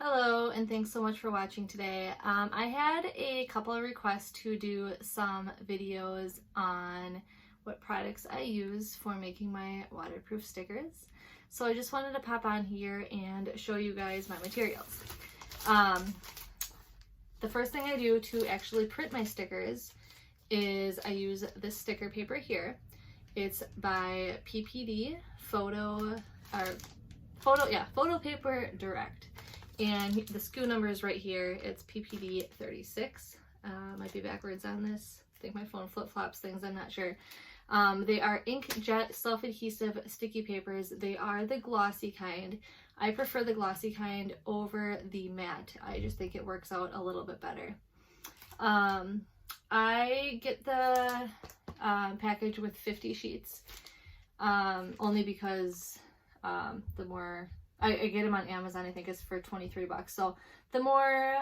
Hello, and thanks so much for watching today. I had a couple of requests to do some videos on what products I use for making my waterproof stickers. So I just wanted to pop on here and show you guys my materials. The first thing I do to actually print my stickers is I use this sticker paper here. It's by PPD Photo Paper Direct. And the SKU number is right here. It's PPD 36. Might be backwards on this. I think my phone flip-flops things, I'm not sure. They are inkjet self-adhesive sticky papers. They are the glossy kind. I prefer the glossy kind over the matte. I just think it works out a little bit better. I get the package with 50 sheets only because the more I get them on Amazon, I think it's for 23 bucks. So the more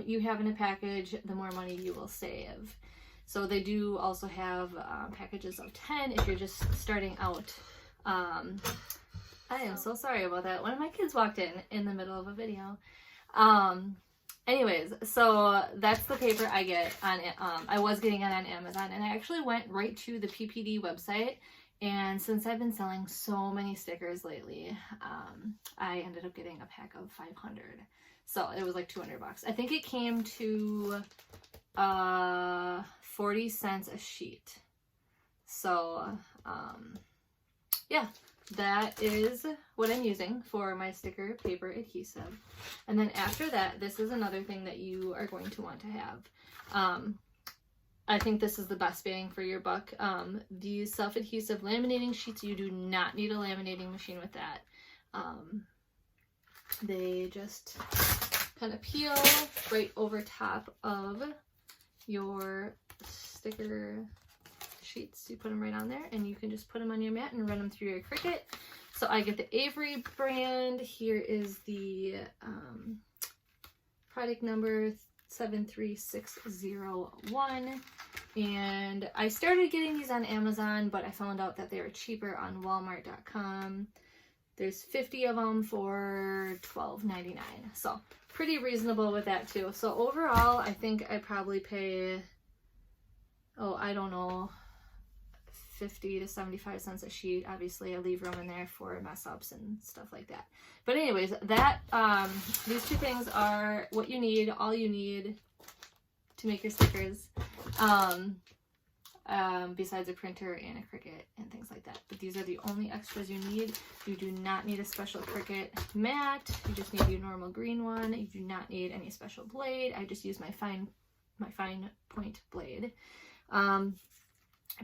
you have in a package, the more money you will save. So they do also have packages of 10 if you're just starting out. I am so sorry about that. One of my kids walked in the middle of a video. Anyways, so that's the paper I get on, I was getting it on Amazon, and I actually went right to the PPD website. And since I've been selling so many stickers lately, I ended up getting a pack of 500. So it was like 200 bucks. I think it came to 40 cents a sheet. So yeah, that is what I'm using for my sticker paper adhesive. And then after that, this is another thing that you are going to want to have. I think this is the best bang for your buck. These self-adhesive laminating sheets, you do not need a laminating machine with that. They just kind of peel right over top of your sticker sheets. You put them right on there, and you can just put them on your mat and run them through your Cricut. So I get the Avery brand. Here is the product number 73601, and I started getting these on Amazon, but I found out that they were cheaper on Walmart.com. There's 50 of them for $12.99, so pretty reasonable with that too. So overall, I think I probably pay, I don't know, 50 to 75 cents a sheet. Obviously I leave room in there for mess ups and stuff like that. But anyways, that these two things are what you need, all you need to make your stickers, besides a printer and a Cricut and things like that. But these are the only extras you need. You do not need a special Cricut mat. You just need your normal green one. You do not need any special blade. I just use my fine point blade.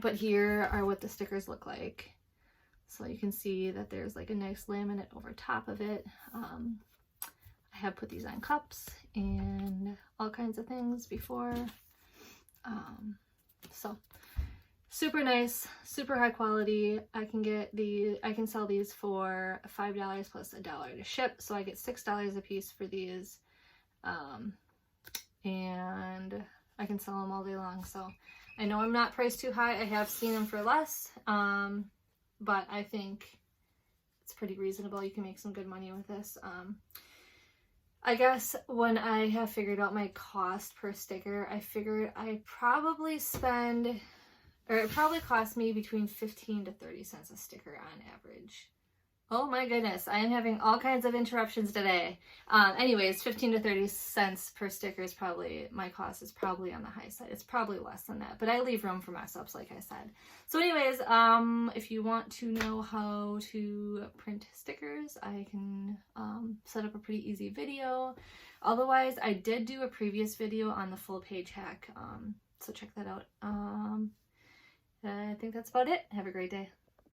But here are what the stickers look like. So you can see that there's like a nice laminate over top of it. I have put these on cups and all kinds of things before. So super nice, super high quality. I can sell these for $5 plus $1 to ship. So I get $6 a piece for these. And I can sell them all day long. So I know I'm not priced too high. I have seen them for less, but I think it's pretty reasonable. You can make some good money with this. I guess when I have figured out my cost per sticker, I figured I probably spend, or it probably cost me between 15 to 30 cents a sticker on average. Oh my goodness, I am having all kinds of interruptions today. Anyways, 15 to 30 cents per sticker is probably, my cost is probably on the high side. It's probably less than that, but I leave room for mess ups, like I said. So anyways, if you want to know how to print stickers, I can set up a pretty easy video. Otherwise, I did do a previous video on the full page hack, so check that out. I think that's about it. Have a great day.